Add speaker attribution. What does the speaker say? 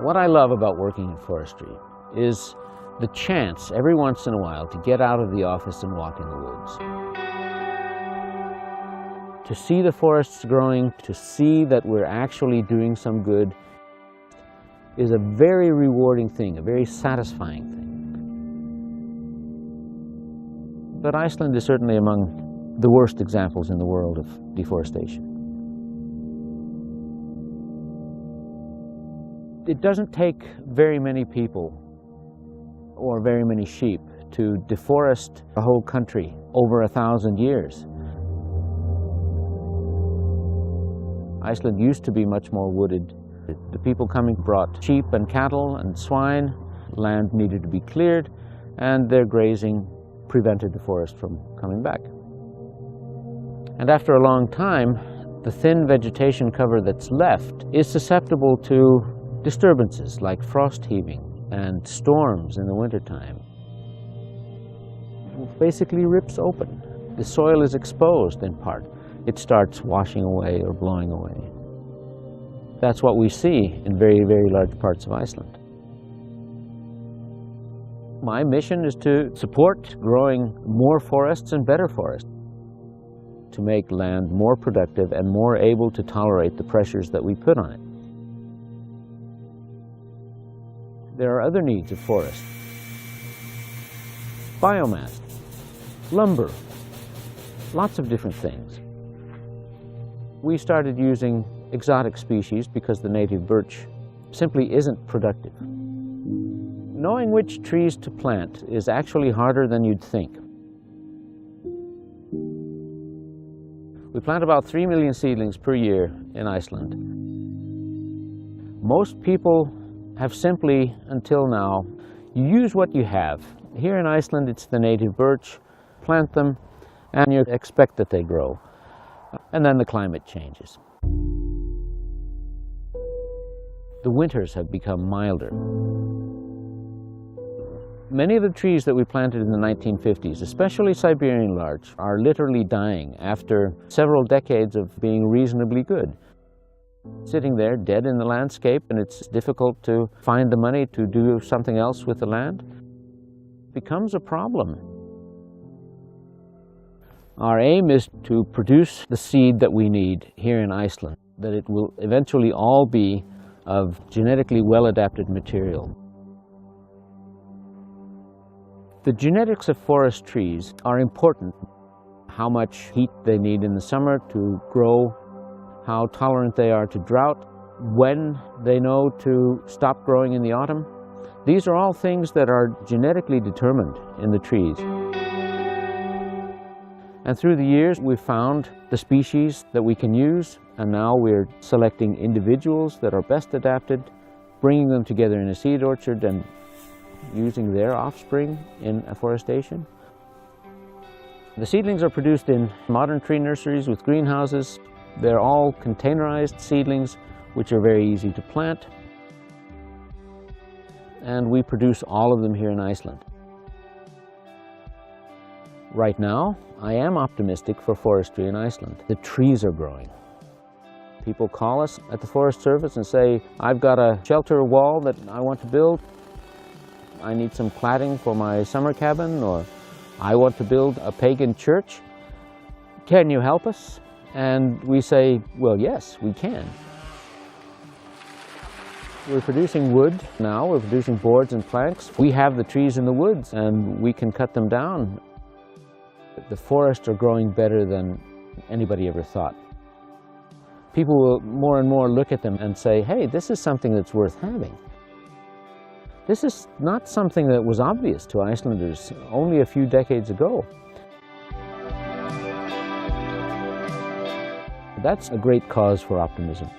Speaker 1: What I love about working in forestry is the chance every once in a while to get out of the office and walk in the woods. To see the forests growing, to see that we're actually doing some good is a very rewarding thing, a very satisfying thing. But Iceland is certainly among the worst examples in the world of deforestation. It doesn't take very many people or very many sheep to deforest a whole country over 1,000 years. Iceland used to be much more wooded. The people coming brought sheep and cattle and swine. Land needed to be cleared, and their grazing prevented the forest from coming back. And after a long time, the thin vegetation cover that's left is susceptible to disturbances like frost heaving and storms in the wintertime. It basically rips open. The soil is exposed in part. It starts washing away or blowing away. That's what we see in very, very large parts of Iceland. My mission is to support growing more forests and better forests, to make land more productive and more able to tolerate the pressures that we put on it. There are other needs of forests. Biomass, lumber, lots of different things. We started using exotic species because the native birch simply isn't productive. Knowing which trees to plant is actually harder than you'd think. We plant about 3 million seedlings per year in Iceland. Most people have simply, until now, you use what you have. Here in Iceland it's the native birch, plant them, and you expect that they grow. And then the climate changes. The winters have become milder. Many of the trees that we planted in the 1950s, especially Siberian larch, are literally dying after several decades of being reasonably good. Sitting there dead in the landscape, and it's difficult to find the money to do something else with the land, becomes a problem. Our aim is to produce the seed that we need here in Iceland, that it will eventually all be of genetically well-adapted material. The genetics of forest trees are important. How much heat they need in the summer to grow, how tolerant they are to drought, when they know to stop growing in the autumn. These are all things that are genetically determined in the trees. And through the years, we've found the species that we can use, and now we're selecting individuals that are best adapted, bringing them together in a seed orchard and using their offspring in afforestation. The seedlings are produced in modern tree nurseries with greenhouses. They're all containerized seedlings, which are very easy to plant. And we produce all of them here in Iceland. Right now, I am optimistic for forestry in Iceland. The trees are growing. People call us at the Forest Service and say, I've got a shelter wall that I want to build. I need some cladding for my summer cabin, or I want to build a pagan church. Can you help us? And we say, well, yes, we can. We're producing wood now. We're producing boards and planks. We have the trees in the woods, and we can cut them down. The forests are growing better than anybody ever thought. People will more and more look at them and say, hey, this is something that's worth having. This is not something that was obvious to Icelanders only a few decades ago. That's a great cause for optimism.